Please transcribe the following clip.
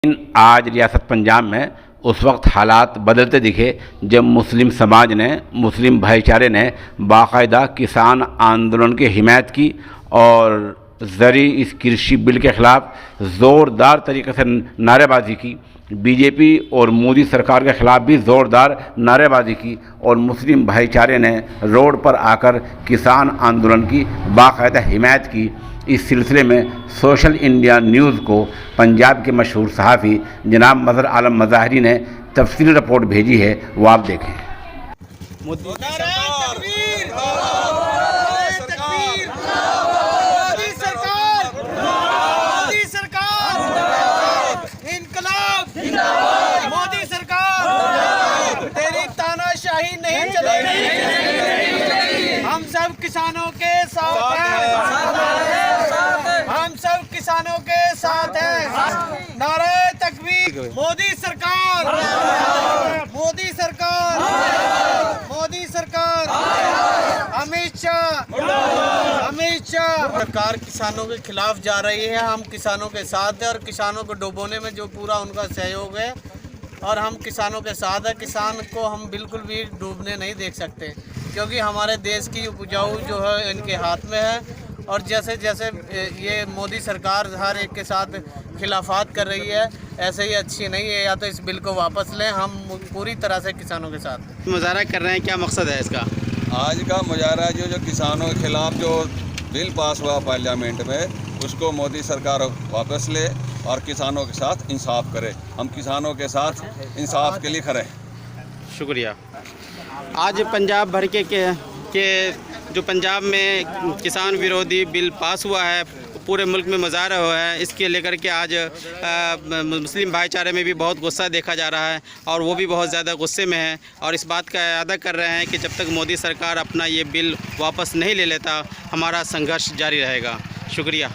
लेकिन आज रियासत पंजाब में उस वक्त हालात बदलते दिखे जब मुस्लिम समाज ने, मुस्लिम भाईचारे ने बाकायदा किसान आंदोलन की हिमायत की और ज़री इस कृषि बिल के ख़िलाफ़ ज़ोरदार तरीके से नारेबाजी की। बीजेपी और मोदी सरकार के ख़िलाफ़ भी ज़ोरदार नारेबाजी की और मुस्लिम भाईचारे ने रोड पर आकर किसान आंदोलन की बाकायदा हिमायत की। इस सिलसिले में सोशल इंडिया न्यूज़ को पंजाब के मशहूर सहाफ़ी जनाब मज़हर आलम मज़ाहरी ने तफसीली रिपोर्ट भेजी है, वो आप देखें। मोदी सरकार तेरी तानाशाही नहीं चलेगी। हम सब किसानों के साथ हैं, हम सब किसानों के साथ हैं। नारे तकबीर। मोदी सरकार, मोदी सरकार, मोदी सरकार, अमित शाह, अमित शाह। सरकार किसानों के खिलाफ जा रही है, हम किसानों के साथ हैं और किसानों को डुबोने में जो पूरा उनका सहयोग है और हम किसानों के साथ हैं। किसान को हम बिल्कुल भी डूबने नहीं देख सकते क्योंकि हमारे देश की उपजाऊ जो है इनके हाथ में है। और जैसे जैसे ये मोदी सरकार हर एक के साथ खिलाफात कर रही है, ऐसे ही अच्छी नहीं है। या तो इस बिल को वापस लें, हम पूरी तरह से किसानों के साथ। मुजाहरा कर रहे हैं, क्या मकसद है इसका? आज का मुजाहरा जो किसानों के खिलाफ जो बिल पास हुआ पार्लियामेंट में, उसको मोदी सरकार वापस ले और किसानों के साथ इंसाफ करे। हम किसानों के साथ इंसाफ के लिए खड़े हैं। शुक्रिया। आज पंजाब भर के जो पंजाब में किसान विरोधी बिल पास हुआ है, पूरे मुल्क में मुजाहरा हुआ है, इसके लेकर के आज मुस्लिम भाईचारे में भी बहुत गुस्सा देखा जा रहा है और वो भी बहुत ज़्यादा गुस्से में है और इस बात का इरादा कर रहे हैं कि जब तक मोदी सरकार अपना ये बिल वापस नहीं ले लेता, हमारा संघर्ष जारी रहेगा। शुक्रिया।